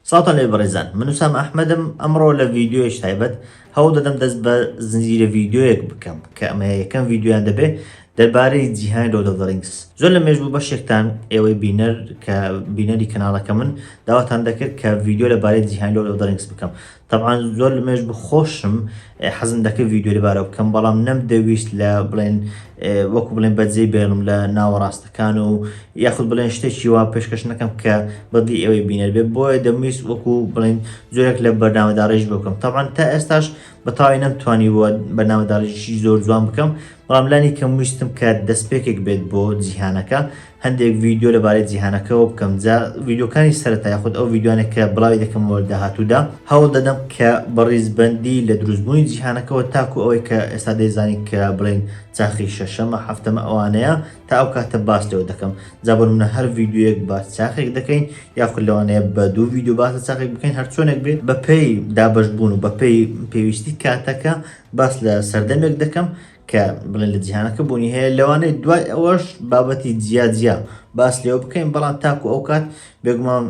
ساڵتان لێ بەڕێزان، من وسام ئەحمەدم. ئەمڕۆ لە ڤیدیۆیەک تایبەت هەوڵ دەدەم دەست بە زنجیرە ڤیدیۆیەک بکەم کە ئەمە یەکەم ڤیدیۆیان دەبێت دەربارەی جیهانی لۆرد ئۆف دە ڕینگس. زۆر لە مێژبوو بەشێکتان ئێوەی بینەری کەناڵەکە من داواتان دەکرد کە ڤیدیۆ لەبارەی جیهانی لۆرد ئۆف دە ڕینگس بکەم. طبعاً زۆر لە مێژبوو خۆشم حەزم دەکرد ڤیدیۆ لەبارە بکەم، بەڵام نەمدەویست لە بڵێن وەکو بڵێن بەجێ بێڵم لە ناوەڕاستەکان و یاخود بڵێن شتێکی وا پێشکەش نەکەم کە بەدڵی ئێوەی بینەر بێت، بۆیە دەمویست وەکو بڵێن زۆرێک لە بەرنامەداڕیش بکەم. طبعاً تا ئێستاش بەتاوی نەمتوانی بووە بەرنامەداڕیشی زۆر جوان بکەم، بەڵام لانی کەم ویستم کە دەستپێکێک بێت بۆ جیهانەکە، هەندێک ڤیدیۆ لەبارەی جیهانەکەەوە بکەم. جا ڤیدیۆکانی سەرەتا یاخود ئەو ڤیدیۆانێک کە بڵاوی دەکەم وەرە داهاتوودا هەوڵ دەدەم کە بەڕیزبەندی لە دروستبوونی جیهانەکەەوە تاکو ئەوەی کە ئێستا دەیزانی کە بڵێن چاخی شەشەمە هەفتەمە ئەوانەیە تا ئەو کاتە باس لەوە دەکەم. جا بۆ نمونە هەر ڤیدیۆیەک باس چاخێک دەکەین یاخود لەوانەیە بە دوو ڤیدیۆ باسە چاخێک بکەین، هەر چۆنێک بێت بە پێی دابەشبوون و بە پێی پێویستی کاتەکە باس لە سەردەمێک دەکەم کە بڵێن لە جیهانەکە بوونی هەیە. لەوانەیە دوای ئەوەش بابەتی جیا باس لێوە بکەین، بەڵام تاکو ئەو کات بێگومان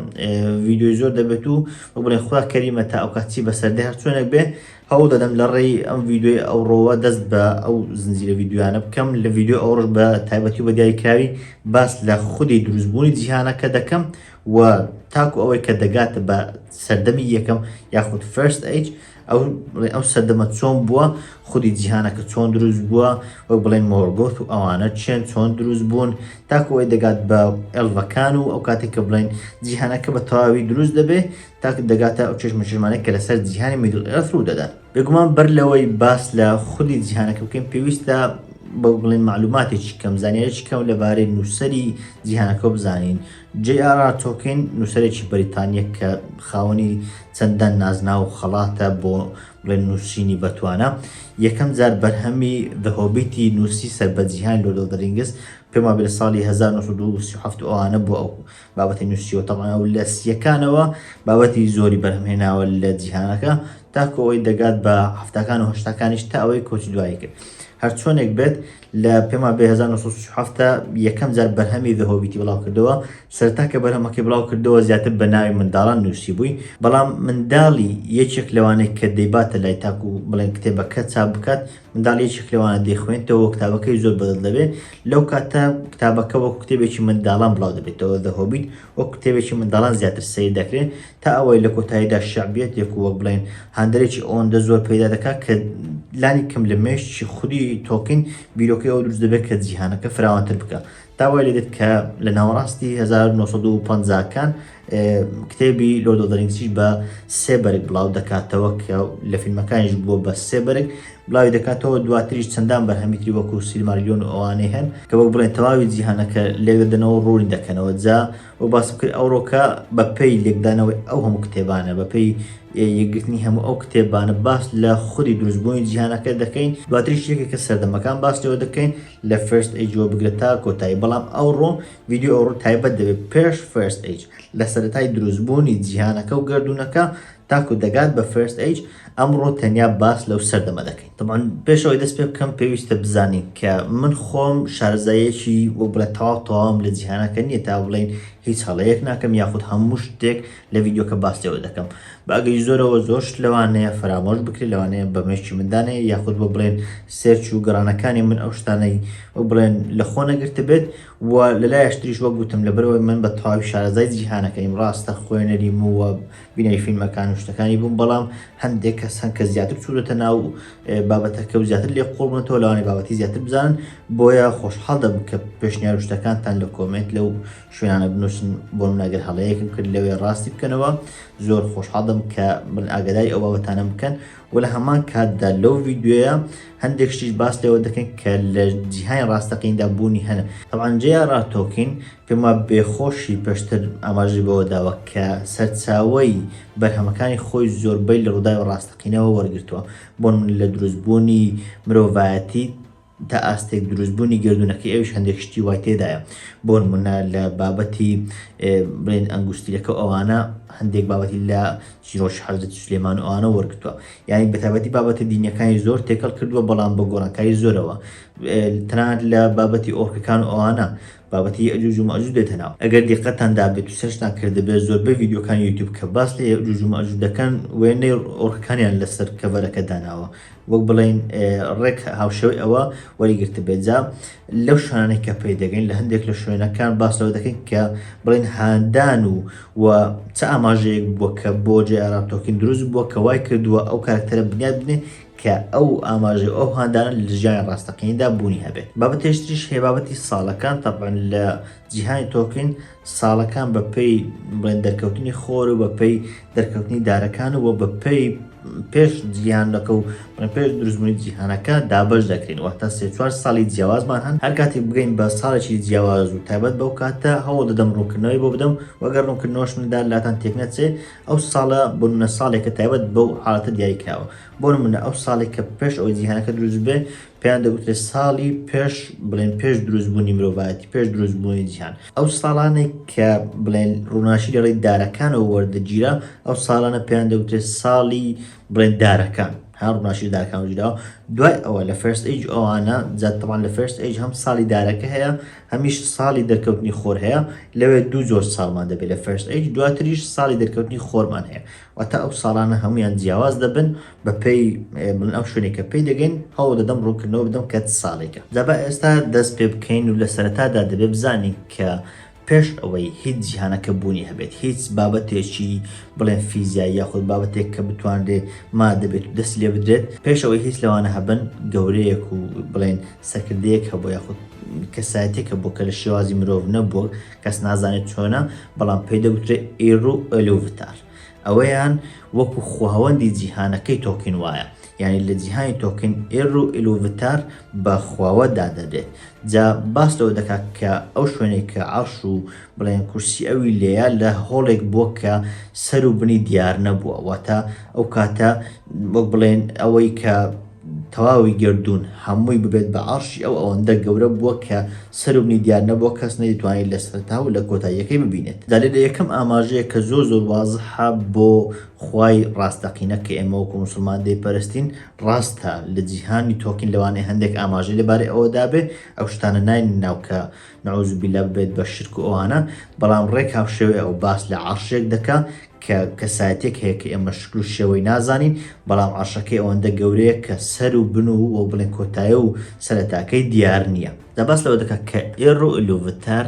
ڤیدیۆی زۆر دەبێت و بڵێن خوا کەریمە تا ئەو کاتی بە سەردەی هەر چۆنێک بێ هەوڵ دەدەم لە ڕێی ئەم ڤیدیۆی ئەوڕۆوە دەست بە ئەو زنجیرە ڤیدیۆیانە بکەم. لە ڤیدیۆ ئەوڕۆژ بە تایبەتی و بە دیاریکراوی باس لە خودی دروستبوونی جیهانەکە دەکەم و تاکو ئەوەی کە دەگاتە بە سەردەمی یەکەم یاخود فەرست ئەیج ئەو سەردەمە چۆن بووە، خودی جیهانەکە چۆن دروست بووە، وەک بڵێن مۆرگۆت و ئەوانە چۆن دروست بوون، تاکو ئەوەی دەگات بە ئێڵڤەکان و ئەو کاتێک کە بڵێن جیهانەکە بە تەواوی دروست دەبێت تاکو دەگاتە ئەو چێژمەژمانەی کە لەسەر جیهانی میدڵ ئێرث ڕوو دەدات. بێگومان بەر لەوەی باس لە خودی جیهانەکە بکەین پێویستە بە بڵێن معلوماتێکی کەم زانیارێکی کەم لەبارەی نووسەری جیهانەکە بزانین. J.R.R. Tolkien نووسەرێکی بەریتانیە کە خاوەنی چەندان نازنا و خەڵاتە بۆ بڵێن نووسینی بەتوانە، یەکەم جار بەرهەمی The Hobbit نووسی سەر بە جیهانی لۆرد ئۆف دە ڕینگس پێما بێت لە ساڵی 1937 ئەوانە بۆ ئەو بابەتی نووسیەوە. تەڵان ئەو لە سیەکانەوە بابەتی زۆری بەرهەمهێناوە لە جیهانەکە تاکو ئەوەی دەگات بە هەفتەکان و هەشتەکانیش تا ئەوەی کۆچی دوایی کرد. هەر چۆنێک بێت لە پێما بێ 1970 یەکەم جار بەرهەمی The Hobbit بڵاو کردەوە. سەرتا کە بەرهەمەکەی بڵاو کردەوە زیاتر بە ناوی منداڵان نووسی بووی، بەڵام منداڵی یەکێک لەوانەیە کە دەیباتە لای تاکو بڵێن کتێبەکە چاپ بکات، منداڵ یەکێک لەوانە دەیخوێنێتەوە کتابەکەی زۆر بەدڵ دەبێت. لەو کاتە کتابەکە وەکو کتێبێکی منداڵان بڵاو دەبێتەوە. The Hobbit وەکو کتێبێکی منداڵان زیاتر سەیر دەکرێت تا ئەوەی لە کۆتاییدا شەعبیەتێک و وەک بڵێن هەندێکی ئەوەندە زۆر پەیدا دەکات کە لانی کەم لە مێشتی خودی تۆکین بیرۆکەی ئەو دروست دەبێت کە جیهانەکە فراوانتر بکە. تاوای لێدێت کە لە ناوەڕاستی 1950کان کتێبی لۆرد ئۆف دە ڕینگسیش بە 3 بەرگ بڵاو دەکاتەوە کە لە فیلمەکانیش بووە بە 3 بەرگ بڵاوی دەکاتەوە. دواتریش چەندان بەرهەمیتری وەکو سیلماریۆن و ئەوانەی هەن کە وەک بڵێن تەواوی جیهانەکە لێدەدەنەوە ڕوونی دەکەنەوە. جا و باسم کرد ئەوڕۆکە بە پێی لێکدانەوەی ئەو هەموو کتێبانە بە پێی یەکگرتنی هەموو ئەو کتێبانە باس لە خودی دروستبوونی جیهانەکە دەکەین. دواتریش یەکێکە سەردەمەکان باس لەوە دەکەین لە فەرست ئەیجەوە بگرێت تا کۆتایی، بەڵام ئەوڕۆ ڤیدیۆ ئەوڕۆ تایبەت دەبێت پێش فەرست ئەیج لە سەرەتای دروستبوونی جیهانەکە و گردوونەکە تاکو دەگات بە فەرست ئەیج. ئەمڕۆ تەنیا باس لەو سەردەمە دەکەین. طبعاً پێشەوەی دەست پێ بکەم پێویستە بزانین کە من خۆم شارەزایەکی وە بڵێ تەواوم لە جیهانەکە نییە تا بڵێن هیچ هەڵەیەک ناکەم یاخود هەموو شتێک لە ڤیدیۆکە باس لێوە دەکەم. باگەی زۆرەوە زۆر شت لەوانەیە فرامۆش بکرێت، لەوانەیە بەمێشتی مندانەیە یاخود بۆ بڵێن سێرچ و گەڕانەکانی من ئەو شتانەی وە بڵێن لە خۆ نەگرتە بێت و لەلایەشتریش وەک گوتم لەبەرەوەی من بە تەواوی شارەزای جیهانەکەیم ڕاستە خوێنەریم وە بینەری فیلمەکان و شتەکانی بووم، بەڵام هەندێک کەس هەن کە زیاتر چوورەتە ناو بابەتەکە و زیاتر لێ قوڵ بنەوە لەوانەیە بابەتی زیاتر بزانن، بۆیە خۆشحاڵ دەبم کە پێشنیار و شتەکانتان لە کۆمنت لەو شوێنانە بنووسن بۆ من ئەگەر هەڵەیەکم کرد لەوێ ڕاستی بکەنەوە. زۆر خۆشحاڵ دەم کە ئاگاداری ئەو بابەتانە بکەن و لە هەمان کاتدا لەو ڤیدیۆیە هەندێک شتیش باس لێوە دەکەین کە لە جیهانی ڕاستەقیندا بوونی هەنە. طبعاً J.R.R. Tolkien پێما بێخۆشی پێشتر ئاماژەی بەوە داوە کە سەرچاوەی بەرهەمەکانی خۆی زۆربەی لە ڕووداوی ڕاستەقینەوە وەرگرتووە، بۆ من لە دروستبوونی مرۆڤایەتی تا ئاستێک دروستبوونی گردوونەکەی ئەوش هەندێک شتی وای تێدایە. بۆ نمونە لە بابەتی بڵێن ئەنگوستیلەکە ئەوانە هەندێک بابەتی لە چیرۆش حەزرەت سولەیمان و ئەوانە وەرگرتووە یعنی بەتابەتی بابەتە دینیەکانی زۆر تێکەڵ کردووە بەڵام بە گۆڕانکاری زۆرەوە تەنانەت لە بابەتی ئۆرکەکان و ئەوانە بابەتی ئەجوج و مەجوج دێتە ناو ئەگەر دیقەتتاندا بێت و سەرشتان کردبێت زۆربەی ڤیدیۆکانی یوتیوب کە باس لە ئەجوج و مەجوج دەکەن وێنەی ئۆرکەکانیان لەسەر کەڤەرەکە داناوە وەک بڵێن ڕێک هاوشەوەی ئەوە وەریگرتە بێت جا لەو شوێنانەی کە پێی دەگەین لە هەندێک لە شوێنەکان باس لەوە دەکەین کە بڵێن هاندان و چه ئاماژەیەک بووە کە بۆ جێران تۆکین دروست بووە کە وای کردووە ئەو کارکتەرە بنیاد بنێ کە ئەو ئاماژەی ئەو هاندانە لە ژیانی ڕاستەقینیدا بوونی هەبێت بابەتێشتریش هەیە بابەتی ساڵەکان تەبعاً لە جیهانی تۆکین ساڵەکان بە پێی بڵێن دەرکەوتنی خۆر و بە پێی دەرکەوتنی دارەکان و بە پێی پێش جیهانەکە و پێش دروستبوونی جیهانەکە دابەش دەکرێن وەختە 3-4 ساڵی جیاوازمان هەن هەر کاتێک بگەین بە ساڵێکی جیاواز و تایبەت بەو کاتە هەوڵ دەدەم ڕوونکردنەوەی بۆ بدەم وەگەر ڕوونکردنەوەش مندا لاتان تێک نەچێ ئەو ساڵە بۆنە ساڵێکە تایبەت بەو حاڵەتە دیاریکراوە بۆ نمونە ئەو ساڵێک کە پێش ئەوەی جیهانەکە دروست بێ پێیان دەگوترێت ساڵی پێش بڵێن پێش دروستبوونی مرۆڤایەتی پێش دروستبوونی جیهان ئەو ساڵانێک کە بڵێن ڕووناشی لەڕێی دارەکانەوە وەردەگیرە ئەو ساڵانە پێیان دەگوترێت ساڵی بڵێن دارەکان هەر ڕووناشی دارەکان وجداوە دوای ئەوە لە فەرست ئەیج ئەوانە جاتەوان لە فەرست ئەیج هەم ساڵی دارەکە هەیە هەمیش ساڵی دەرکەوتنی خۆر هەیە لەوێ دوو جۆر ساڵمان دەبێت لە فەرست ئەیج دواتریش ساڵی دەرکەوتنی خۆرمان هەیە واتە ئەو ساڵانە هەمویان جیاواز دەبن بە پێی بڵێن ئەو شوێنێکە پێی دەگەین هەوڵ دەدەم ڕوونکردنەوە بدەم کە ساڵێکە جابە ئێستا دەست پێ بکەین و لە سەرەتادا دەبێت بزانین کە پێش ئەوەی هیچ جیهانەکە بوونی هەبێت هیچ بابەتێکی بڵێن فیزیایی یاخود بابەتێک کە بتوانرێت ما دەبێت و دەست لێ بدرێت پێش ئەوەی هیچ لەوانە هەبن گەورەیەک و بڵێن سەرکردەیەک هەبوو یاخود کەسایەتێکە بۆ کە لە شێوازی مرۆڤ نەبووە کەس نازانێت چۆنە بەڵام پێی دەگوترێت ئێرو ئەلوڤتار ئەوەیان وەکو خواوەندی جیهانەکەی تۆکین وایە یعنی لە جیهانی تۆکین ئێرو ئیلوڤتار بە خواوە دادەدێت جا باس لەوە دەکات کە ئەو شوێنێک کە عەرش و بڵێن کورسی ئەوی لێیە لە هۆڵێک بووە کە سەر و بنی دیار نەبووە واتە ئەو کاتە وەک بڵێن ئەوەی کە تەواوی گردون هەمووی ببێت بە عەرشی ئەو ئەوەندە گەورە بووە کە سەر و بنی دیار نەبووە کەس نەیتوانێت لە سەرەتا و لە کۆتاییەکەی ببینێت دەلێت لە یەکەم ئاماژەیە کە زۆر وازحە بۆ خوای ڕاستەقینە کە ئێمە وەکو موسڵمان دەیپەرستین ڕاستە لە جیهانی تۆکین لەوانەیە هەندێک ئاماژەی لەبارەی ئەوەدا بێ ئەو شتانە ناین ناو کە نەعوذ بالله بێت بە شرک و ئەوانە بەڵام ڕێک هاوشێوەیە ئەو باس لە عەرشێک دەکا کە کەسایەتێک هەیە کە ئێمە شکل و شێوەی نازانین بەڵام عەرشەکەی ئەوەندە گەورەیە کە سەر و بن و بڵێن کۆتایە و سەرەتاکەی دیار نییە دەباس لەوە دەکات کە ئێرو ئیلوڤتار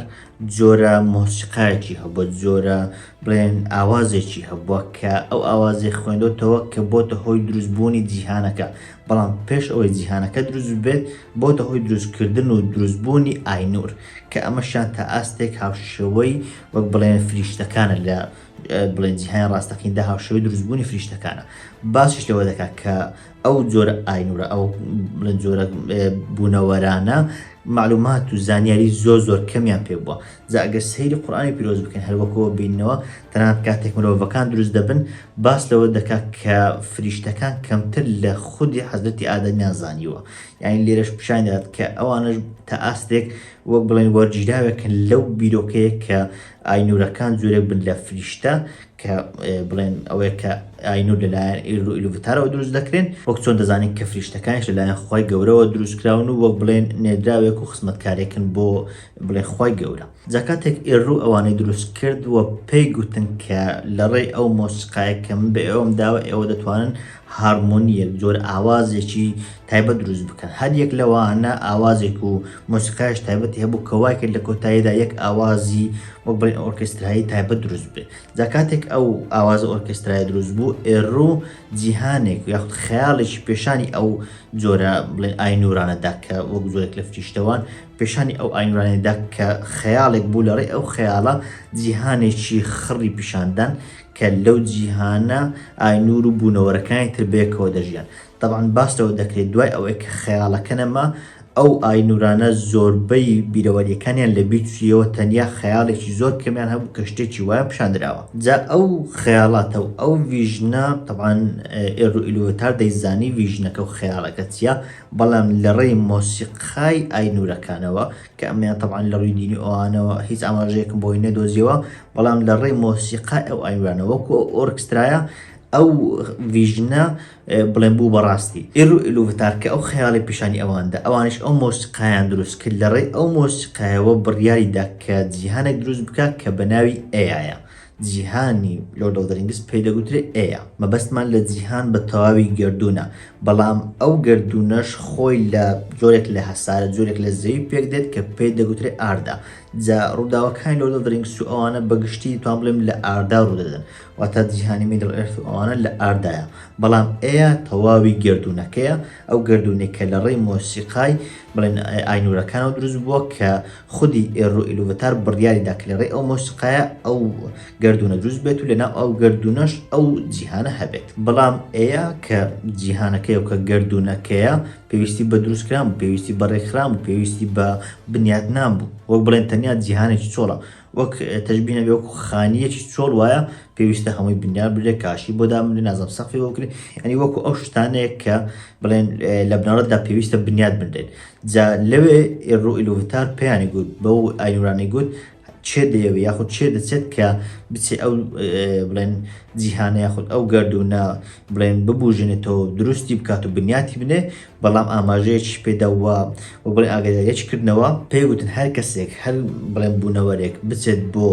جۆرە مۆسیقایەکی هەبووە جۆرە بڵێن ئاوازێکی هەبووە کە ئەو ئاوازەی خوێندۆتەوە کە بۆتە هۆی دروستبوونی جیهانەکە بەڵام پێش ئەوەی جیهانەکە دروست بێت بۆتە هۆی دروستکردن و دروستبوونی ئاینور کە ئەمەشان تا ئاستێک هاوشێوەی وەک بڵێن فریشتەکانە لە بڵێن جیهانی ڕاستەقینەدا هاوشێوەی دروستبوونی فریشتەکانە باسیش لەوە دەکات کە ئەو جۆرە ئاینورە ئەو بڵێن جۆرە بوونەوەرانە معلومات و زانیاری زۆر کەمیان پێ بووە جا ئەگەر سەیری قورئانی پیرۆز بکەین هەروەکەوە بینەوە تەنانەت کاتێک مرۆڤەکان دروست دەبن باس لەوە دەکات کە فریشتەکان کەمتر لە خودی حەزرەتی ئادەمیان زانیوە یعنی لێرەش پیشان دەدات کە ئەوانش تا ئاستێک وەک بڵێن وەرگیراوێکن لەو بیرۆکەیە کە ئاینورەکان جۆرێک بن لە فریشتە کە بڵێن ئەوەیە کە ئاینور لەلایەن ئێرو ئیلوڤتارەوە دروست دەکرێن وەک چۆن دەزانین کە فریشتەکانیش لەلایەن خوای گەورەوە دروستکراون و وەک بڵێن نێردراوێک و خزمەتکارێکن بۆ بڵێن خوای گەورە جا کاتێک ئێرو ئەوانەی دروست کردووە پێی گوتن کە لەڕێی ئەو مۆسیقایە کە من بە ئێوەم داوە ئێوە دەتوانن هارمۆنیەک جۆر ئاوازێکی تایبەت دروست بکەن هەر یەک لەوانە ئاوازێک و مۆسیقایش تایبەتی هەبوو کە وای کرد لە کۆتاییدا یەک ئاوازی وەک بڵێن ئۆرکێسترایی تایبەت دروست بێت جا کاتێک ئەو ئاوازە ئۆرکێسترایی دروست بوو ئێرو جیهانێک یاخود خەیاڵێکی پێشانی ئەو جۆرە بڵێن ئاینورانەدا کە وەک جۆرێک لە فریشتەوان پێشانی ئەو ئاینورانەدا کە خەیاڵێک بوو لەڕێی ئەو خەیاڵە جیهانێکی خڕی پیشاندان کە لەو جیهانە ئاینور و بوونەوەرەکانی تر بێکەوە دەژیان طبعاً باس لەوە دەکرێت دوای ئەوەی کە خەیاڵەکە نەما ئەو ئاینورانە زۆربەی بیرەوەریەکانیان لە بیرچوویەوە تەنیا خەیاڵێکی زۆر کەمیان هەبوو کە شتێکی وایە پیشاندراوە. جا ئەو خەیاڵاتە و ئەو ڤیژنە طبعاً ئێروئیلوڤتار دەیزانی ڤیژنەکە و خەیاڵەکە چییە، بەڵام لە ڕێی مۆسیقای ئاینورەکانەوە کە ئەمیان طبعاً لە ڕووی دینی ئەوانەوە هیچ ئاماژەیەکم بۆی نەدۆزیەوە، بەڵام لە ڕێی مۆسیقای ئەو ئاینورانە وەکو ئۆرکسترایە ئەو ڤیژنە بڵێن بوو بەڕاستی. ئێروئیلوڤتار کە ئەو خەیاڵی پیشانی ئەواندا ئەوانش ئەو مۆسیقایان دروست کرد لە ڕێی ئەو مۆسیقایەوە بڕیاریدا کە جیهانێک دروست بکات کە بە ناوی ئێیایە. جیهانی لۆرد ئۆف دە ڕینگز پێی دەگوترێت ئێیە. مەبەستمان لە جیهان بە تەواوی گردوونە، بەڵام ئەو گردوونەش خۆی لە جۆرێک لە هەسارە جۆرێک لە زەوی پێک دێت کە پێی دەگوترێت ئاردا. جا ڕووداوەکانی لۆرد ئۆف دە ڕینگز و ئەوانە بەگشتی توان بڵێم لە ئاردا ڕوودەدەن، واتە جیهانی میدڵ ئێرث و ئەوانە لە ئاردایە، بەڵام ئێیە تەواوی گردوونەکەیە. ئەو گردوونێکە لە ڕێی مۆسیقای بڵێن ئاینورەکانەوە دروست بووە کە خودی ئێروئیلوڤتار بڕیاریدا کە لە ڕێی ئەو مۆسیقایە ئەو گردوونە دروست بێت و لەناو ئەو گردوونەش ئەو جیهانە هەبێت. بەڵام ئێیە کە جیهانەکەی و کە گردوونەکەیە پێویستی بە دروستکران بوو، پێویستی بە ڕێکخران بوو، پێویستی بە بنیادنان بوو. وەک بڵێن تەنیا جیهانێکی چۆڵە، وەک تەشبیه نەبێ وەکو خانیەکی چۆڵ وایە پێویستە هەمووی بنیاد بێت، کاشی بۆ دابنێ، نازم سەقفی بۆ بکرێت، یعنی وەکو ئەو شتانەیە کە بڵێن لە بنەڕەتدا پێویستە بنیاد بنرێت. جا لەوێ ئێروئیلوڤتار پێیانی گوت بەو ئاینورانەی گوت چێ دەیەوێ یاخود چێ دەچێت کە بچێ ئەو بڵێن جیهانە یاخود ئەو گردوونە بڵێن ببوژێنێتەوە دروستی بکات و بنیاتی بنێ، بەڵام ئاماژەیەکی پێداوە و بڵێن ئاگاداریەکی کردنەوە پێی وتن هەر کەسێک هەر بڵێن بوونەوەرێک بچێت بۆ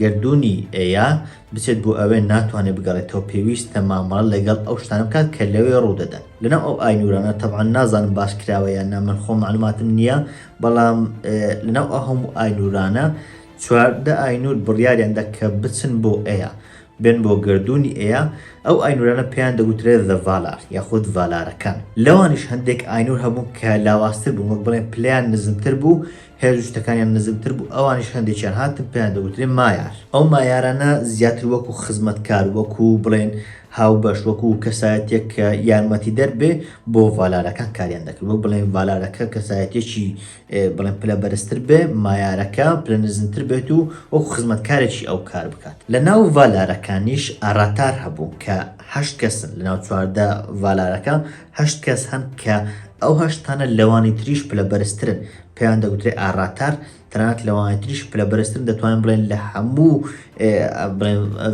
گردوونی ئێیا بچێت بۆ ئەوێ ناتوانێت بگەڕێتەوە پێویستە مامەڵە لەگەڵ ئەو شتانە بکات کە لەوێ ڕوودەدەن. لەناو ئەو ئاینورانە طبعاً نازانم باش کراوە یان نا، من خۆم معلوماتم نییە، بەڵام لەناو ئەو هەموو ئاینورانە چواردە ئاینور بڕیاریاندا کە بچن بۆ ئێیا، بێن بۆ گردوونی ئێیا. ئەو ئاینورانە پێیان دەگوترێت دە ڤالار یاخود ڤالارەکان. لەوانیش هەندێک ئاینور هەبوو کە لاوااستر بوون، وەک بڵێن پلیان نزمتر بوو، هێز شتەکانیان نزمتر بوو، ئەوانیش هەندێکیان هاتن پێیان دەگوترێت مایار. ئەو مایارانە زیاتر وەکو خزمەتکار، وەکو بڵێن هاوبەش، وەکو کەسایەتێک کە یارمەتی دەربێ بۆ ڤالارەکان کاریان دەکرد. وەک بڵێن ڤالارەکە کەسایەتێکی بڵێن پلە بەرزتر بێ، مایارەکە پلە نزمتر بێت و وەکو خزمەتکارێکی ئەو کار بکات. لە ناو ڤالارەکانیش ئاراتار هەبوو کە 8 کەسن. لە ناو چواردە ڤالارەکە 8 کەس هەن کە ئەو 8تانە لەوانی تریش پلە بەرزترن، پێیان دەگوترێت ئاراتار. تەنانەت لەوانی تریش پلە بەرزترن، دەتوانین بڵێن لە هەموو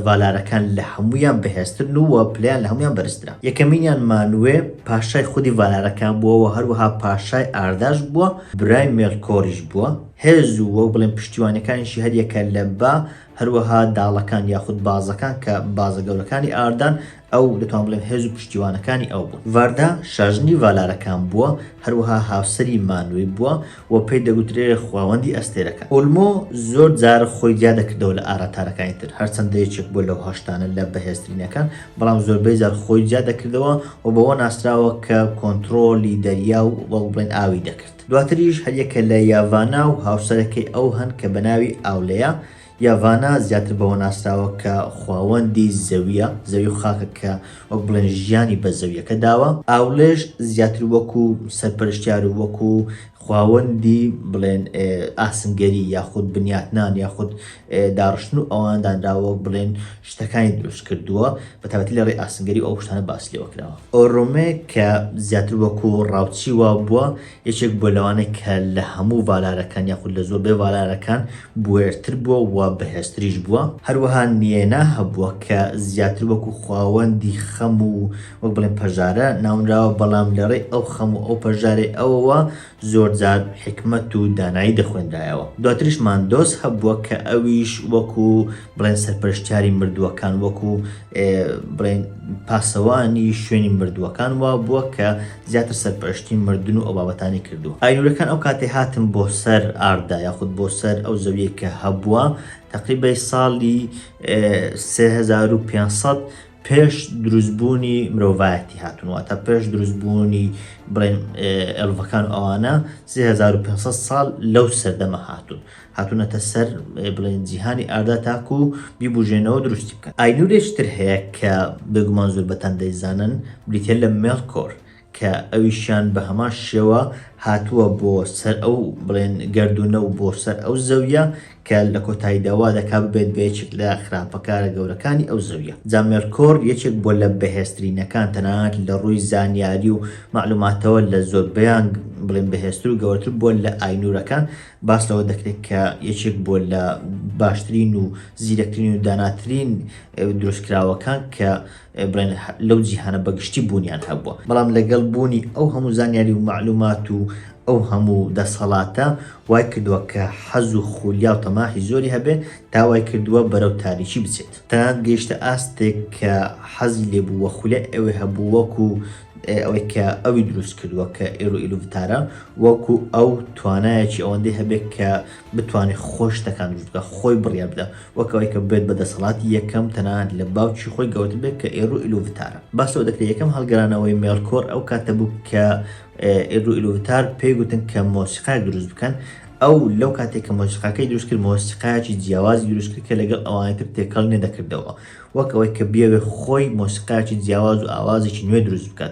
ڤالارەکان لە هەمویان بەهێزترن و پلیان لە هەمویان بەرزترە. یەکەمینیان مانوێ پاشای خودی ڤالارەکان بووە و هەروەها پاشای ئارداش بووە، برای مێڵکۆریش بووە. هێز و وەک بڵێن پشتیوانەکانیشی هەریەکە لە با، هەروەها داڵەکان یاخود بازەکان کە بازە گەورەکانی ئاردان ئەو دەتوان بڵێن هێز و پشتیوانەکانی ئەو بوون. ڤاردا شاژنی ڤالارەکان بووە، هەروەها هاوسەری مانوێ بووە و پێی دەگوترێت خواوەندی ئەستێرەکان. ئۆلمۆ زۆر جار خۆی جیا دەکردەوە لە ئاراتارەکانی تر، هەرچەندە یەکێک بۆ لەو هەشتانە لە بەهێزترینەکان، بەڵام زۆربەی جار خۆی جیا دەکردەوە و بەوە ناسراوە کە کۆنتڕۆلی دەریا و وەڵ بڵێن ئاوی دەکرد. دواتریش هەریەکە لە یاڤانا و هاوسەرەکەی ئەو هەن کە بە ناوی ئاولەیە. یاڤانا زیاتر بەوە ناسراوە کە خواوەندی زەویە، زەوی و خاکە کە وەک بڵێن ژیانی بە زەویەکە داوە. ئاولێش زیاتر وەکو سەرپەرشتیار و وەکو خواوەندی بڵێن ئاسنگەری یاخود بنیاتنان یاخود داڕشتن و ئەوەندانراوە بڵێن شتەکانی دروست کردووە، بە تایبەتی لە ڕێی ئاسنگەری ئەو شتانە باس لێوە کراوە. ئۆڕۆمێ کە زیاتر وەکو ڕاوچی وا بووە، یەکێک بۆ لەوانەیە کە لە هەموو ڤالارەکان یاخود لە زۆربەی ڤالارەکان بوێرتر بووە و بەهێزتریش بووە. هەروەها نیێنا هەبووە کە زیاتر وەکو خواوەندی خەم و وەک بڵێن پەژارە ناونراوە، بەڵام لە ڕێی ئەو خەم و ئەو پەژارەی ئەوەوە زۆر جار حکمت و دانایی دەخوێندرایەوە. دواتریش ماندۆس هەبووە کە ئەویش وەکو بڵێن سەرپەرشتیاری مردووەکان، وەکو بڵێن پاسەوانی شوێنی مردووەکان وا بووە کە زیاتر سەرپەرشتی مردن و ئەو بابەتانی کردووە. ئاینورەکان ئەو کاتێ هاتن بۆ سەر ئاردا یاخود بۆ سەر ئەو زەویە کە هەبووە، تقریبای ساڵی 3500 پێش دروستبوونی مرۆڤایەتی هاتوونەوە، تا پێش دروستبوونی بڵێن ئێلڤەکان ئەوانە 3500 ساڵ لەو سەردەمە هاتوونەتە سەر بڵێن جیهانی ئاردا تاکو و بیبوژێنەوە دروستی بکەن. ئاینورێکتر هەیە کە بێگومان زۆر بەتەن دەیزانن، بریتە لە مێڵکۆر، کە ئەویشیان بە هەمان شێوە هاتووە بۆ سەر ئەو بڵێن گەردونە و بۆ سەر ئەو زەویە کە لە کۆتاییداوا دەکا ببێت بێچێک لە خراپەکارە گەورەکانی ئەو زەویە. جا مێرکۆر یەکێک بۆ لە بەهێزترینەکان تەنانەت لە ڕووی زانیاری و معلوماتەوە لە زۆربەیان بڵێن بەهێزتر و گەورەتر بۆ لە ئاینوورەکان باس لەوە دەکرێت کە یەکێک بۆ لە باشترین و زیرەکترین و داناترین دروستکراوەکان کە بڵێن لەو جیهانە بەگشتی بوونیان هەبووە. بەڵام لەگەڵ بوونی ئەو هەموو زانیاری و معلومات و ئەو هەموو دەسەڵاتە وای کردووە کە حەز و خولیا و تەماحی زۆری هەبێ تا وای کردووە بەرەو تاریکی بچێت. تەنانەت گەیشتە ئاستێک کە حەزی لێبووە خولیا ئەوێ هەبوو وەکو ئەوەی کە ئەوی دروست کردووە کە ئێرۆ ئیلوڤتارە وەکو ئەو توانایەکی ئەوەندەی هەبێت کە بتوانێت خۆش دەکان دروستکە خۆی بڕیار بدە وەکەوەی کە بێت بە دەسەڵاتی یەکەم تەنانەت لە باوکی خۆی گەورەتر بێت کە ئێرۆ ئیلوڤتارە. باسەوە دەکرێت یەکەم هەڵگەرانەوەی مێرکۆر ئەو کاتە بوو کە ئێرۆ ئیلوڤتار پێی گوتن کە مۆسیقای دروست بکەن. ئەو لەو کاتێک کە مۆسیقاکەی دروست کرد مۆسیقایەکی جیاوازی دروست کرد کە لەگەڵ ئەوانەی تر تێکەڵ نەدەکردەوە وەکەوەی کە بیاوێ خۆی مۆسیقایەکی جیاواز و ئاوازێکی نوێ دروست بکات.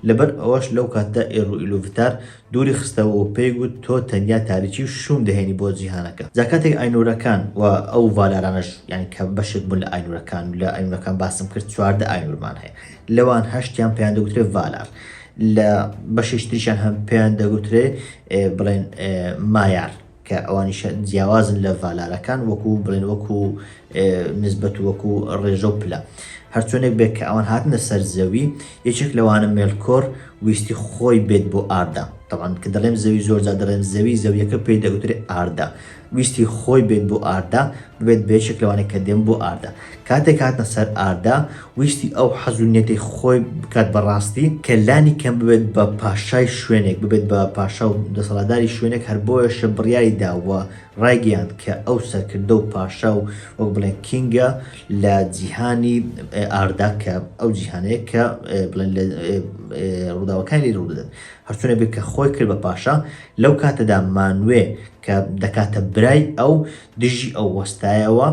لەبەر ئەوەش لەو کاتە ئێرۆ ئیلوڤتار دووری خستەوە و پێی گوت تۆ تەنیا تاریکی شوم دەهێنی بۆ جیهانەکە. جا کاتێک ئاینوورەکان و ئەو ڤالارانەش یعنی کە بەشێک بوون لە ئاینوورەکان و لە ئاینوورەکان باسم کرد 14 ئاینوورمان هەیە لەوان 8یان پێیان دەگوترێت ڤالار لە بەشێک تریشیان هەم پێیان دەگوترێت بڵێن مایار کە ئەوانیش جیاوازن لە ڤالارەکان وەکو بڵێن وەکو نسبەت و وەکو ڕێژە و پلە. هەرچۆنێک بێت کە ئەوان هاتنە سەر زەوی یەکێک لەوانە مێرکۆر ویستی خۆی بێت بۆ ئاردا. طبعاً کە دەڵێم زەوی زۆرجار دەڵێم زەویەکە پێی دەگوترێت ئاردا ویستی خۆی بێت بۆ ئاردا بێت بێچێک لەوانێک کە دێم بۆ ئاردا. کاتێک هاتنە سەر ئاردا ویستی ئەو حەزونیەتی خۆی بکات بەڕاستی کە لانی کەم ببێت بە پاشای شوێنێک ببێت بە پاشا و دەسەڵاتداری شوێنێک هەر بۆیەشە بڕیاری داوە ڕایگەیاند کە ئەو سەرکردە و پاشا و وەک بڵێن کینگە لە جیهانی ئاردا کە ئەو جیهانەیە کە بڵێن ڕووداوەکانی ڕوودەدەن. هەرچۆنێک بێت کە خۆی کرد بە پاشا لەو کاتەدا مانوێ کە دەکاتە برای ئەو دژی ئەو وەستایەوە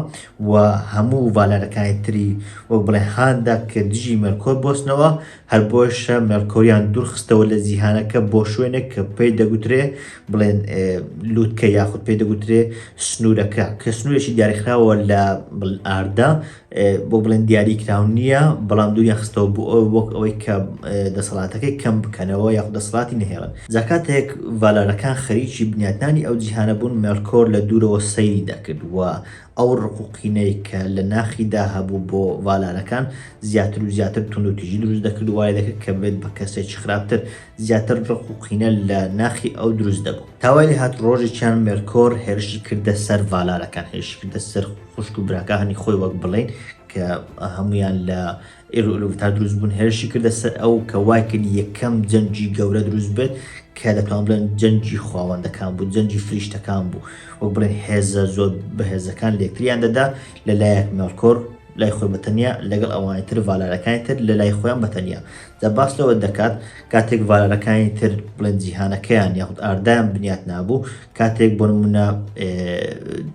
و هەموو ڤالارەکانی تری وەک بڵێ هاندا کە دژی مێرکۆر بۆستنەوە هەر بۆشە مێرکۆریان دوور خستەوە لە جیهانەکە بۆ شوێنێک کە پێی دەگوترێ بڵێن لووتکە یاخود پێی دەگوترێ سنوورەکە کە سنوورێکی دیاریخراوە لە ئاردا بۆ بڵێن دیاریکراو نییە بەڵام دووریان خستەوە بۆ وەک ئەوەی کە دەسەڵاتەکەی کەم بکەنەوە یاخود دەسەڵاتی نەهێڵن. جاکاتێک ڤالارەکان خەریکی بنیاتنانی ئەو جیهانە بوون مێرکۆر لە دوورەوە سەیری دەکرد و ئەو ڕقوقینەی کە لە ناخیدا هەبوو بۆ ڤالارەکان زیاتر و زیاتر تونند و تیژی دروست دەکرد وایە دەکرد کە بێت بە کەسێکی خراپتر زیاتر ڕقوقینە لە ناخی ئەو دروست دەبوو. تاوای هات ڕۆژێکیان مێرکۆر هێرشی کردە سەر ڤالارەکان هێرشی کردە سەر خوشک و براکانی خۆی وەک بڵێن کە هەمویان لە ئێرۆ ئیلوڤتار دروست بوون هێرشی کردە سەر ئەو کە وای کرد یەکەم جەنجی گەورە دروست بێت کە دەتوان بڵێن جەنجی خاوەندەکان بوو جەنجی فریشتەکان بوو وەک بڵێن هێزە زۆر بەهێزەکان لێکتریان دەدا لە لایەک مێرکۆر لای خۆی بەتەنیا لەگەڵ ئەوانی تر ڤالارەکانی تر لە لای خۆیان بەتەنیا. جا باس لەوە دەکات کاتێک ڤالارەکانی تر بڵێن جیهانەکەیان یاخود ئاردایان بنیات نابوو کاتێک بۆ نمونە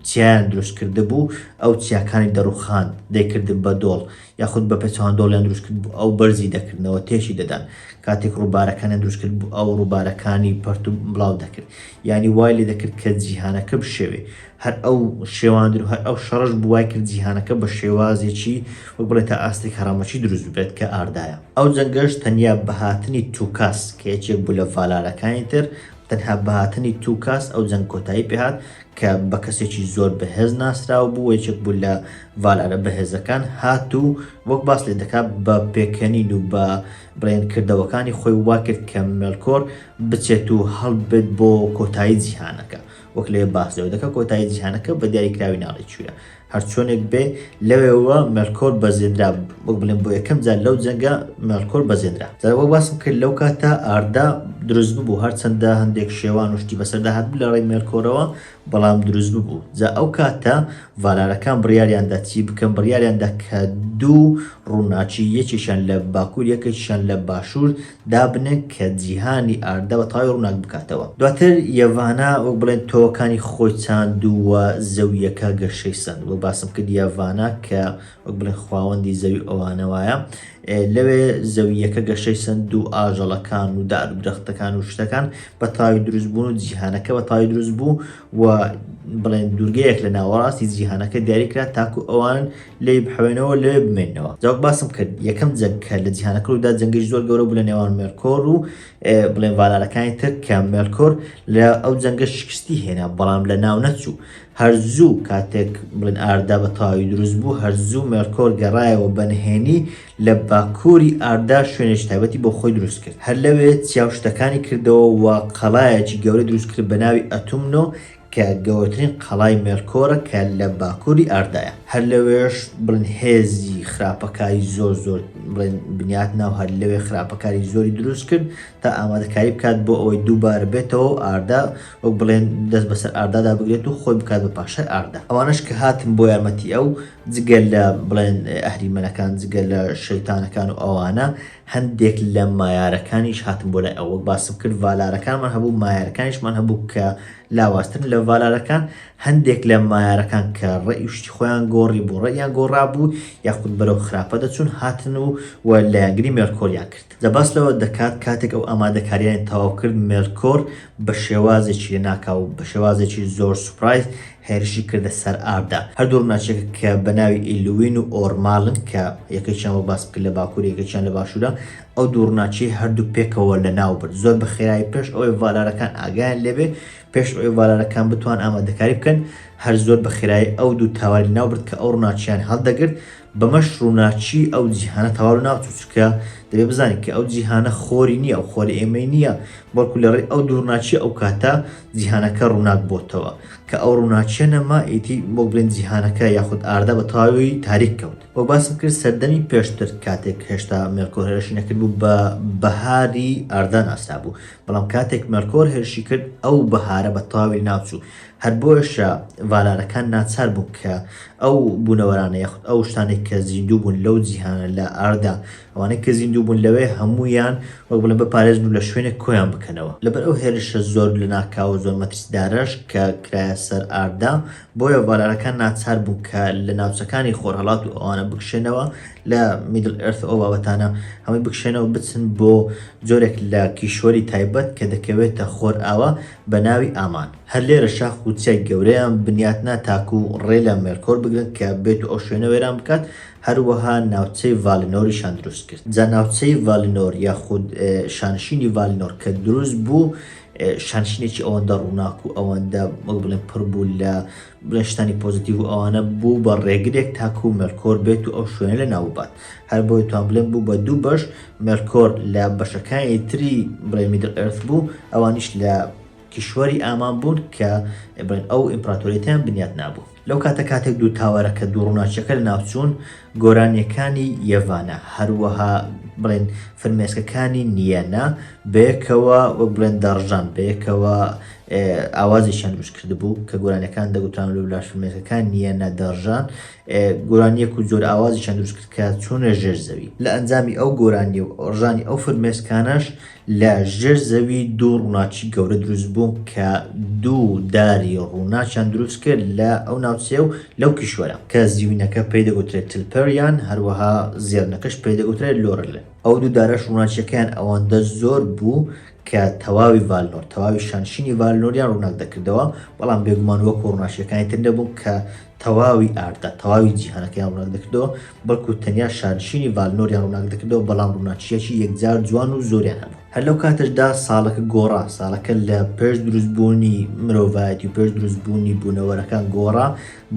چیایان دروست کرده بوو ئەو چیاکانی دەڕوخان دەیکردن بە دۆڵ یاخود بە پێچەوان دۆڵیان دروست کرد بوو ئەو بەرزی دەکردنەوە تێشی دەدان. کاتێک ڕووبارەکانیان دروست کرد بوو ئەو ڕووبارەکانی پەرت و بڵاو دەکرد یعنی وای لێ دەکرد کە جیهانەکە بشێوێ هەر ئەو شێواندر و هەر ئەو شەڕش بوای کرد جیهانەکە بە شێوازێکی وەک بڵێ تا ئاستێک هەرامەچی دروست بێت کە ئاردایە. ئەو جەنگەش تەنیا بەهاتنی تووکاس کە یەکێک بوو لە ڤالارەکانی تر تەنها بەهاتنی تووکاس ئەو جەنگ کۆتایی پێهات کە بە کەسێکی زۆر بەهێز ناسراوە بوو یەکێک بوو لە ڤالارە بەهێزەکان هاتوو وەک باس لێ دەکات بە پێکەنین و بە بڵێن کردەوەکانی خۆی وا کرد کە مێرکۆر بچێت و هەڵبێت بۆ کۆتایی جیهانەکە وەک لێ باس لەوە دەکات کۆتایی جیهانەکە بە دیاریکراوی ناڵێکیوە. هەرچۆنێک بێ لەوێەوە مێرکۆر بەزێنرا وەک بڵێن بۆ یەکەم جار لەو جەنگە مێرکۆر بەزێنرا. جا وەک باسم کرد لەو کاتە ئاردا دروست بوو هەرچەندە هەندێک شێوان وشتی بەسەردا هات لە ڕێی مێرکۆرەوە بەڵام دروست بوو. جا ئەو کاتە ڤالارەکان بڕیاریاندا چی بکەن بڕیاریاندا کە دوو ڕووناچی یەکێکیان لە باکوور یەکێکیان لە باشوور دابنێن کە جیهانی ئاردا بە تەواوی ڕووناک بکاتەوە. دواتر یەڤانە وەک بڵێن تۆکانی خۆی چاند و زەویەکە گەشەی سەند وەک باسم کرد یاڤانە کە وەک بڵێن خواوەندی زەوی ئەوانە وایە لەوێ زەویەکە گەشەی سند و ئاژەڵەکان و دار و درەختەکان و شتەکان بە تاوی دروست بوون و جیهانەکە بە تاوی دروست بوو و بڵێن دوورگەیەک لە ناوەڕاستی جیهانەکە دیاریکرا تاکو ئەوان لێ بحوێنەوە لێ بمێنەوە. جاوەک باسم کرد یەکەم جەنگ کە لە جیهانەکە ودا جەنگی زۆر گەورە بوو لە نێوان مێرکۆر و بڵێن ڤالارەکانی تر کە مێرکۆر لە ئەو جەنگە شکستی هێنا بەڵام لە ناو نەچوو. هەرزوو کاتێک بڵێن ئاردا بە تاوی دروست بوو هەرزوو مێرکۆر گەڕایەوە بەنهێنی لە باکووری ئاردا شوێنێکی تایبەتی بۆ خۆی دروست کرد. هەر لەوێ چیاوشتەکانی کردەوە و قەڵایەکی گەورە دروست کرد بە ناوی ئەتومنۆ کە گەورەترین قەڵای مێرکۆرە کە لە باکووری ئاردایە. هەر لەوێش بڵێن هێزی خراپەکاری زۆر بڵێن بنیات ناو هەر لەوێ خراپەکاری زۆری دروست کرد تا ئامادەکاری بکات بۆ ئەوەی دووبارە بێتەوە ئاردا وەک بڵێن دەست بەسەر ئاردادا بگرێت و خۆی بکات بە پاشای ئاردا. ئەوانش کە هاتن بۆ یارمەتی ئەو جگەل لە بڵێن ئەهریمەنەکان جگەل لە شەیتانەکان و ئەوانە هەندێک لە مایارەکانیش هاتن بۆ لای ئەوە باسم کرد ڤالارەکانمان هەبوو مایارەکانیشمان هەبوو کە لاوازترن لە ڤالارەکان هەندێک لە مایارەکان کە ڕێی شتی خۆیان گۆڕی بوو ڕێیان گۆڕا بوو یاخود بەرەو خراپە دەچون هاتن و لایەنگری مێرکۆریان کرد. جەباس لەوە دەکات کاتێک ئەو ئامادەکاریان تەواو کرد مێرکۆر بە شێوازێکی ناکاو بە شێوازێکی زۆر سوپرایز هێرشی کردە سەر ئاردا. هەردوو ڕووناچیەکە کە بەناوی ئیلوین و ئۆرماڵن کە یەکەیچیان بۆ باس کرد لە باکوور یەکەیچیان لە باشوورە ئەو دوو ڕووناچی هەردوو پێکەوە لە ناو برد زۆر بە خێرایی پێش ئەوەی ڤالارەکان ئاگایان لێبێ پێش ئەوەی ڤالارەکان بتوان ئامادەکاری بکەن هەر زۆر بە خێرایی ئەو دوو تاواری ناو برد کە ئەو ڕووناچیان هەڵدەگرت بەمەش ڕووناچی ئەو جیهانە تەواو ناوچوو چکە دەبێ بزانین کە ئەو جیهانە خۆری نییە ئەو خۆری ئێمەی نییە بەڵکو لە ڕێی ئەو دوو ڕووناچی ئەو کاتە جیهانەکە ڕووناک بۆتەوە کە ئەو ڕووناچیە نەما ئیتی بۆ بڵێن جیهانەکە یاخود ئاردا بە تاوی تاریک کەوت. بۆ باسم کرد سەردەمی پێشتر کاتێک هێشتا مێرکۆر هێرشی نەکرد بوو بە بەهاری ئاردا ناسا بوو بەڵام کاتێک مێرکۆر هێرشی کرد ئەو بەهارە بە تاوی ناوچوو. هەر بۆشە ڤالارەکان ناچار بوون کە ئەو بوونەوەرانە یاخود ئەو شتانێک کە زیندوو بوون لەو جیهانە لە ئاردا ئەوانەی کە زیندوو بوون لەوێ هەموویان وەک بڵێن بپارێزن و لە شوێنێک کۆیان بکەنەوە. لەبەر ئەو هێرشە زۆر لە ناکاو زۆر مەترسیدارەش کە کرایە سەر ئاردا بۆیە ڤالارەکان ناچار بوون کە لە ناوچەکانی خۆرهەڵات و ئەوانە بکشێنەوە لە میدل ئەرث ئەو بابەتانە هەمووی بکشێنەوە بچن بۆ جۆرێک لە کیشوەری تایبەت کە دەکەوێتە خۆر ئاوە بە ناوی ئامان. هەر لێرە شاخ و چای گەورەیان بنیاتنا تاکو و ڕێ لە مێرکۆر بگرن کە بێت و ئەو شوێنە وێران بکات هەروەها ناوچەی ڤالنۆریشان دروست کرد. جا ناوچەی ڤالنۆر یاخود شانشینی ڤالنۆر کە دروست بوو شانشینێکی ئەوەندە ڕووناک و ئەوەندە وەک بڵێن پڕ بوو لە بڵێن شتانی پۆزیتیڤ و ئەوانە بوو بە ڕێگرێک تاکو و مێرکۆر بێت و ئەو شوێنە لە ناوبات. هەر بۆی توان بڵێن بوو بە دوو بەش مێرکۆر لە بەشەکانی تری بڵێن میدل ئەرث بوو ئەوانیش لە کیشوەری ئامان بوون کە بڵێن ئەو ئیمپراتۆریەتیان بنیات نابوو. لەو کاتێک دوو تاوەرەکە دوو ڕووناچیەکە لە ناوچوون گۆرانیەکانی یەڤانە هەروەها بڵێن فرمێسکەکانی نیەنە بەیەکەوە وەک بڵێن دەڕژان بەیەکەوە ئاوازێکیان دروست کرد بوو کە گۆرانیەکان دەگوتران لە ولاش فرمێسکەکان نیەنە دەڕژان گۆرانیەک و زۆر ئاوازێکیان دروست کرد کە چوونە ژێر زەوی. لە ئەنجامی ئەو گۆرانی و ڕژانی ئەو فرمێسکانەش لە ژێر زەوی دوو ڕووناچی گەورە دروست بوون کە دوو داری ڕووناچیان دروست کرد لە ئەو ناوچێ و لەو کیشوەرە کە زیوینەکە پێی دەگوترێت تلپەریان هەروەها زێڕنەکەش پێی دەگوترێت لۆرلێن. ئەو دوو دارەش ڕووناچیەکەیان ئەوەندە زۆر بوو کە تەواوی ڤالنۆر تەواوی شانشینی ڤالنۆریان ڕووناک دەکردەوە بەڵام بێگومان وەکو ڕووناچیەکانی تر نەبوون کە تەواوی ئاردا تەواوی جیهانەکەیان ڕووناک دەکردەوە بەڵکو تەنیا شانشینی ڤالنۆریان ڕووناک دەکردەوە بەڵام ڕووناچیەکی یەکجار جوان و زۆریان هەبوو. هەر لەو کاتەشدا ساڵەکە گۆڕا ساڵەکە لە پێش دروستبوونی مرۆڤایەتی و پێش دروستبوونی بوونەوەرەکان گۆڕا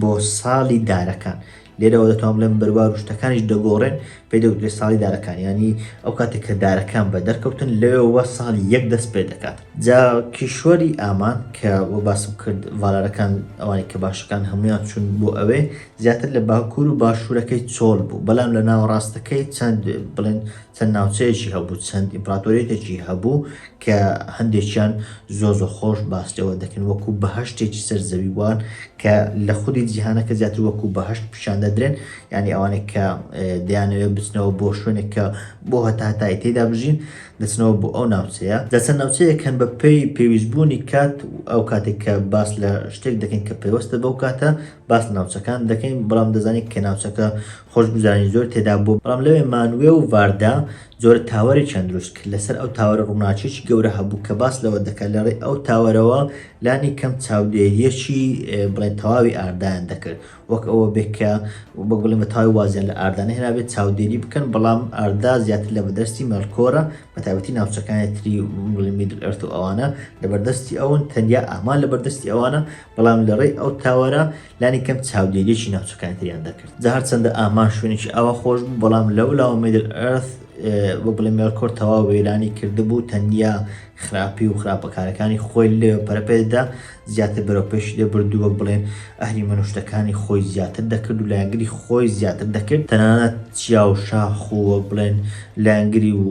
بۆ ساڵی دارەکان. لێرەوە دەتوان بڵێن بەروار و شتەکانیش دەگۆڕێن پێی دەوترێت ساڵی دارەکان ینی ئەو کاتێک کە دارەکان بە دەرکەوتن لەوێەوە ساڵی یەک دەست پێ دەکات. جا کیشوەری ئامان کە بۆ باسم کرد ڤالارەکان ئەوانی کە باشەکان هەمویان چوون بۆ ئەوێ زیاتر لە باکوور و باشوورەکەی چۆڵ بوو بەڵام لە ناوەڕاستەکەی چەند بڵێن چەند ناوچەیەکی هەبوو چەند ئیمپراتۆریەتێکی هەبوو کە هەندێکیان زۆر خۆش باستەوە دەکەن وەکو بەهەشتێکی سەرزەوی وان کە لە خودی جیهانەکە زیاتر وەکو بەهەشت پیشان دەدرێن ینی ئەوانێک کە دەیانەوێت بچنەوە بۆ شوێنێک کە بۆ هەتای تێدا بژین دەچنەوە بۆ ئەو ناوچەیە دەچەند ناوچەیەکەن بە پێی پێویستبوونی کات ئەو کاتێک کە باس لە شتێک دەکەین کە پێوەستە بەو کاتە باس ناوچەکان دەکەین بەڵام دەزانین کە ناوچەکە خۆشگوزارانی زۆر تێدا بوو بەڵام لەوێ مانوێ و واردا زۆر تاوەری چەند دروست کرد لەسەر ئەو تاوەرە ڕووناچێکی گەورە هەبوو کە باس لەوە دەکات لەڕێ ئەو تاوەرەوە لانی کەم چاودێریەکی بڵێن تەواوی ئاردایان دەکرد وەک ئەوە بێکە بە بڵێن بە تاوی وازیان لە ئاردانە هێنابێت چاودێری بکەن بەڵام ئاردا زیاتر لە بەدەستی مەلکۆرە بە تایبەتی ناوچەکانی تری میدل ئەرت و ئەوانە لە بەردەستی ئەوەن تەنیا ئامان لە بەردەستی ئەوانە بەڵام لەڕێ ئەو تاوەرە لانی کەم چاودێریەکی ناوچەکانی تریان دەکرد جا هەرچەندە ئامان شوێنێکی ئەوە خۆش بوو بەڵام لەولاوە میدل ئەرت بۆ بڵێ مێرکۆر تەواو وێرانی کردبوو تەنیا خراپی و خراپەکارەکانی خۆی لێ پەرەپێدا زیاتر بەرەو پێش دەبردو وەک بڵێن ئەهلی مەنوشتەکانی خۆی زیاتر دەکرد و لایەنگری خۆی زیاتر دەکرد تەنانەت چیا و شاخ و بڵێن لایەنگری و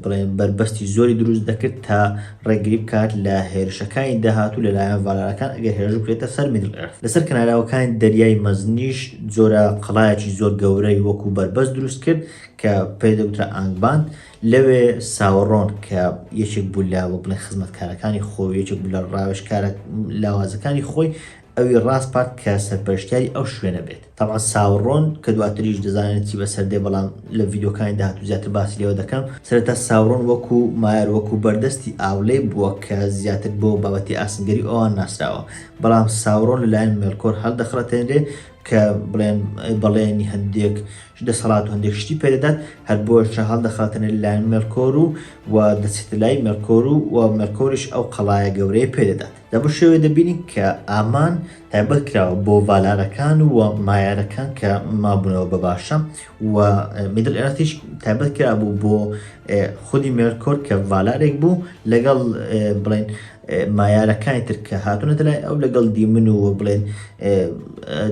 بڵێن بربەستی زۆری دروست دەکرد تا ڕێگری بکات لە هێرشەکانی داهاتوو لەلایەن ڤالارەکان ئەگەر هێرش بکرێتە سەر میدل ئەرت لەسەر کەناراوەکانی دەریای مەزنیش جۆرە قەڵایەکی زۆر گەورەی وەکو بربەست دروست کرد کە پێی دەوترا ئانگباند لەوێ ساوەڕۆن کە یەکێک بوو لە بڵێن خزمەتکارەکانی خۆی یەکێک بوو لە ڕاوێژکارە لاوازەکانی خۆی ئەوی ڕاست پات کە سەرپەرشتیاری ئەو شوێنە بێت تەبعا ساوەڕۆن کە دواتریش دەزانێت چی بەسەردێ بەڵام لە ڤیدیۆکانی داهاتوو زیاتر باسی لێوە دەکەم سەرەتا ساوەڕۆن وەکو مایەر وەکو بەردەستی ئاولەی بووە کە زیاتر بۆ بابەتی ئاسنگەری ئەوان ناسراوە بەڵام ساوەڕۆن لەلایەن مێرکۆر هەڵدەخڕەتێنرێ کە بڵێن بەڵێنی هەندێک دەسەڵات و هەندێک شتی پێدەدات هەر بۆشە هەڵدەخاتنە لایەن مێرکۆر و دەچێتە لای مێرکۆر و مێرکۆریش ئەو قەڵایە گەورەیە پێدەدات لە بۆ شێوێ دەبینین کە ئامان تایبەت کراوە بۆ ڤالارەکان و مایارەکان کە مابوونەوە بە باشە و میدل ئەرتیش تایبەت کرابوو بۆ خودی مێرکۆر کە ڤالارێک بوو لەگەڵ بڵێن مایارەکانی تر کە هاتوونەتە لای ئەو لەگەڵ دیمن و بڵێن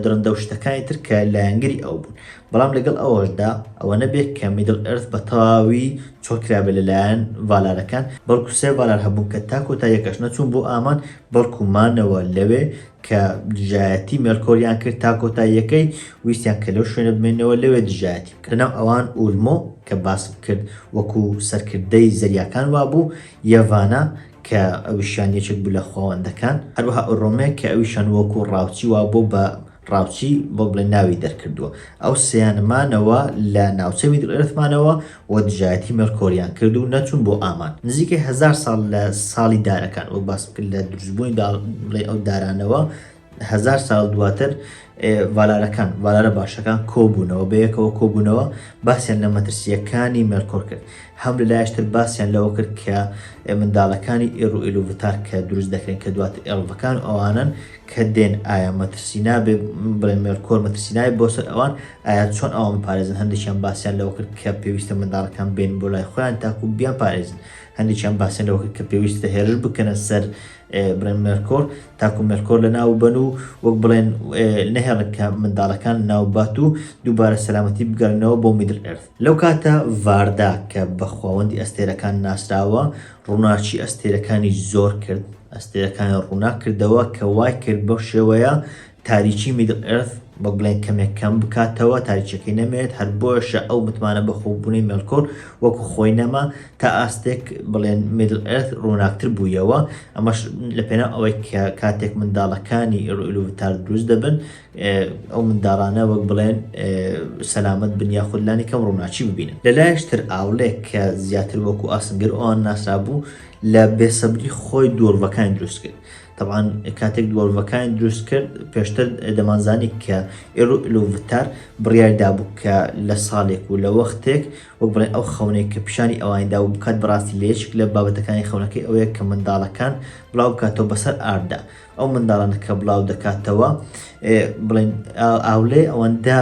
درەندە و شتەکانی تر کە لایەنگری ئەو بوون بەڵام لەگەڵ ئەوەشدا ئەوە نەبێت کە میدل ئەرت بە تەواوی چۆکرابێت لەلایەن ڤالارەکان بەڵکو سێ ڤالار هەبوون کە تاکۆتا یەکەش نەچوون بۆ ئامان بەڵکومانەوە لەوێ کە دژایەتی مێرکۆریان کرد تاکۆتا یەکەی ویستیان کە لەو شوێنە بمێنەوە لەوێ دژایەتی بکەن لەناو ئەوان ئولمۆ کە باسم کرد وەکو سەرکردەی زەریاکان وابوو یەڤانە کە ئەویشان یەکێک بوو لە خۆوەندەکان هەروەها ئۆڕۆمێ کە ئەویشان وەکو ڕاوچی وا بۆ بە ڕاوچی بۆ بڵێ ناوی دەرکردووە ئەو سیانمانەوە لە ناوچە میدل ئەرتمانەوە و دژایەتی مێرکۆریان کرد و نەچوون بۆ ئامان نزیکەی 1000 ساڵ لە ساڵی دارەکان وەک باس کرد لە دروستبوونی بڵێ ئەو دارانەوە 1000 ساڵ دواتر ڤالارەکان ڤالارە باشەکان کۆبوونەوە بەیەکەوە کۆبوونەوە باسییان لە مەترسیەکانی مێرکۆر کرد هەم لەلایەشتر باسییان لەوە کرد کە منداڵەکانی ئێڕ و ئێلوڤتار کە دروست دەکرێن کە دواتر ئێڵڤەکان ئەوانن کە دێن ئایا مەترسی نابێ بڵێن مێرکۆر مەترسی نابێ بۆ سەر ئەوان ئایا چۆن ئەوان پارێزن هەندێکیان باسییان لەوە کرد کە پێویستە منداڵەکان بێن بۆ لای خۆیان تاکو بیان پارێزن هەندێکیان باسییان لەوە کرد کە پێویستە هێرش بکەنە سەر بڵێن مێرکۆر تاکو مێرکۆر لە ناو بن و وەک بڵێن نەهێڵن کە منداڵەکان ناوبات و دووبارە سەلامەتی بگەڕنەوە بۆ میدل ئەرت لەو کاتە ڤاردا کە بە خواوەندی ئەستێرەکان ناسراوە ڕووناچی ئەستێرەکانی زۆر کرد ئەستێرەکانی ڕوونا کردەوە کە وای کرد بەو شێوەیە تاریکی میدل ئەرت بە بڵێن کەمێک کەم بکاتەوە تاریچەکەی نەمێت هەر بۆشە ئەو متمانە بەخۆبوونی مێرکۆر وەکو خۆی نەما تا ئاستێک بڵێن میدل ئەرت ڕووناکتر بوویەوە ئەمەش لە پێناو ئەوەی کە کاتێک منداڵەکانی ئێڕ و ئێلوڤتار دروست دەبن ئەو منداڵانە وەک بڵێن سەلامەت بن یاخود لانی کەم ڕووناچی ببینن لەلایەشتر ئاولێک کە زیاتر وەکو ئاسنگەر ئەوان ناسرابوو لە بێسەبری خۆی دۆڕڤەکانی دروست کرد طبعا کاتێک دۆڕڤەکانی دروست کرد پێشتر دەمانزانی کە ئێڕ و ئێلوڤتار بڕیاردا بوو کە لە ساڵێک و لە وەختێک وەک بڵێن ئەو خەونەی کە پیشانی ئەوانیدا و بکات بەڕاستی لە یەکێک لە بابەتەکانی خەونەکەی ئەوەیە کە منداڵەکان بڵاو بکاتەوە بەسەر ئاردا ئەو منداڵانە کە بڵاو دەکاتەوە بڵێن ئاولێ ئەوەندا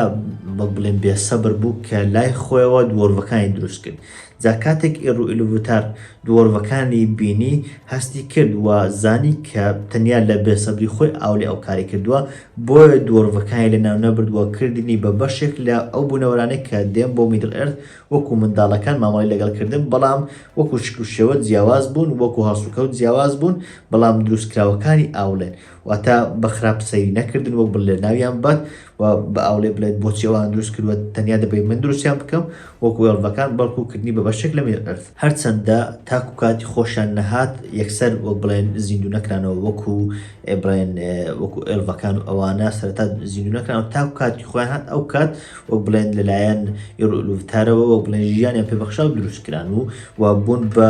بڵێن بێسەبر بوو کە لای خۆیەوە دۆڕڤەکانی دروست کرد جا کاتێک ئێڕ و ئێلوڤتار دۆڕڤەکانی بینی هەستی کرد و زانی کە تەنیا لە بێسەبری خۆی ئاولێ ئەو کاری کردووە بۆیە دۆڕڤەکانی لەناو نەبردووە کردنی بە بەشێک لە ئەو بوونەوەرانەی کە دێن بۆ میدل ئەرت وەکو وەکو منداڵەکان مامەڵی لەگەڵکردن بەڵام وەکو شکل و شێوە جیاواز بوون وەکو هەڵسوکەوت جیاواز بوون بەڵام دروستکراوەکانی ئاولێن واتە بە خراپ سەیری نەکردن وەک بڵێ ناویان بەت و بە ئاولێ بڵێت بۆچی ئەوان دروست کردووە تەنیا دەبێت من دروستیان بکەم وەکو ئێڵڤەکان بەڵکوکردنی بە بەشێک لە مێرد هەرچەندە تاکو کاتی خۆشیان نەهات یەکسەر وەک بڵێن زیندوو نەکرانەوە وەکو بڵێن وەکو ئێڵڤەکان و ئەوانە سەرەتا زیندوو نەکرانەوە تاکو کاتی خۆیان هات ئەو کات وەک بڵێن لەلایەن ئێڵڤتارەوە وەک بڵێن ژیانیان پێبەخشا و دروستکران و بوون بە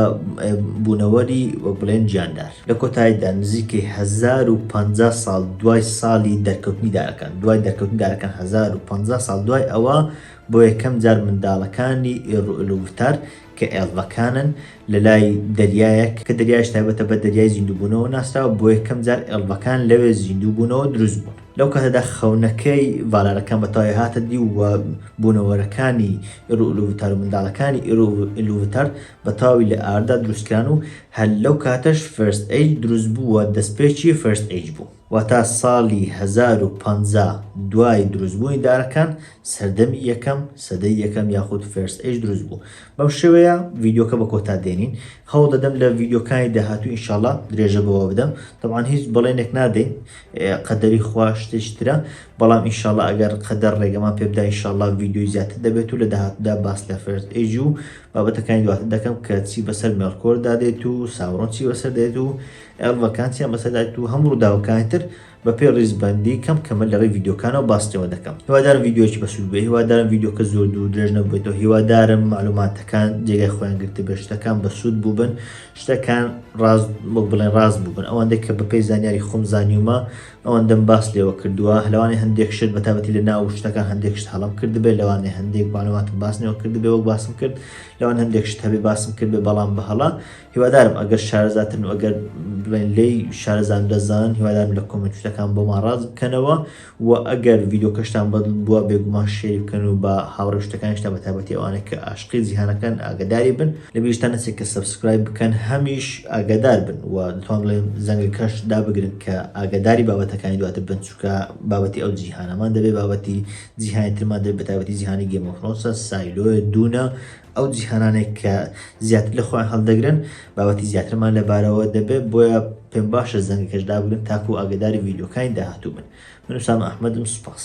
بوونەوەری وەک بڵێن گیاندار لە کۆتاییدا نزیکەی 1050 ساڵ دوای ساڵی دەرکەوتنی دارەکان دوای دەرکەوتنی دارەکان 1050 ساڵ دوای ئەوە بۆ یەکەم جار منداڵەکانی ئێڕولوڤتار کە ئێڵڤەکانن لە لای دەریایەک کە دەریایش تایبەتە بە دەریای زیندووبوونەوە ناسراوە بۆ یەکەم جار ئێڵڤەکان لەوێ زیندووبوونەوە دروست بوون لەو کاتەدا خەونەکەی ڤالارەکان بەتەواوی هاتە دی و بوونەوەرەکانی ئێڕولوڤتار و منداڵەکانی ئێڕولوڤتار بەتەواوی لە ئاردا دروستکران و هەر لەو کاتەش فەرست ئەیج دروست بووە دەستپێکی فەرست ئەیج بوو واتە ساڵی 1050 دوای دروستبوونی دارەکان سەردەمی یەکەم سەدەی یەکەم یاخود فەرست ئەیج دروست بوو بەم شێوەیە ڤیدیۆکە بە کۆتا دێنین هەوڵ دەدەم لە ڤیدیۆکانی داهاتوو ئینشاڵڵا درێژە بەوە بدەم طبعاً هیچ بەڵێنێک نادەین قەدەری خوا شتێکی ترە بەڵام ئینشاڵڵا ئەگەر قەدەر ڕێگەمان پێ بدە ئینشاڵڵا ڤیدیۆی زیاتر دەبێت و لە داهاتوودا باس لە فەرست ئەیج و بابەتەکانی دواتر دەکەم کە چی بەسەر مێڵکۆر دادێت و ساوڕۆن چی بەسەر دێت و ئێڵڤەکان چیان بەسەر دێت و هەموو ڕووداوەکانی تر بە پێ ڕیزبەندی کەم کەمە لەڕێی ڤیدیۆکانەوە باسیەوە دەکەم هیوادارم ڤیدیۆکی بەسوود بێ هیوادارم ڤیدیۆکە زۆر دوو درێژ نەبێتەوە هیوادارم معلوماتەکان جێگای خۆیان گرتە بێ شتەکان بەسوود بوو بن شتەکان ڕاست وەک بڵێن ڕاست بوو بن ئەوەندەی کە بەپێی زانیاری خۆم زانیومە ئەوەندەم باس لێوە کردووە لەوانەیە هەندێک شت بەتابەتی لە ناو شتەکان هەندێک شت هەڵام کردبێت لەوانەیە هەندێک معلوماتم باسنەوە کردبێ وەک باسم کرد لەوان هەندێک شت هەبێ باسم کرد بێ بەڵام بە هەڵا هیوادارم ئەگەر شارەزاتن و ئەگەر بڵێن لێی شارەزان دەزان هیوادارم لە کۆمنت شتەکان بۆمان ڕاست بکەنەوە و ئەگەر ڤیدیۆکەشتان بەدڵ بووە بێگومان شێری بکەن و بە هاوڕێ شتەکان شتا بەتابەتی ئەوانە کە عاشقی جیهانەکان ئاگاداری بن لە بیرشتان نەچێت کە سەبسکرایب بکەن هەمیش ئاگادار بن و دەتوان بڵێن زەنگەکەش دابگرن کە ئاگاداری بابەتەکانی دواتر بن چونکە بابەتی ئەو جیهانەمان دەبێت بابەتی جیهانی ترمان دەبێت بەتابەتی جیهانی گێم ئۆف ترۆنسە سایلۆیە دوونە ئەو جیهانانێک کە زیاتر لە خۆیان هەڵدەگرن بابەتی زیاترمان لەبارەوە دەبێت بۆیە پێم باشە زەنگەکەش دابگرن تاکو ئاگاداری ڤیدیۆکانی داهاتوو بن من وسام ئەحمەدم سوپاس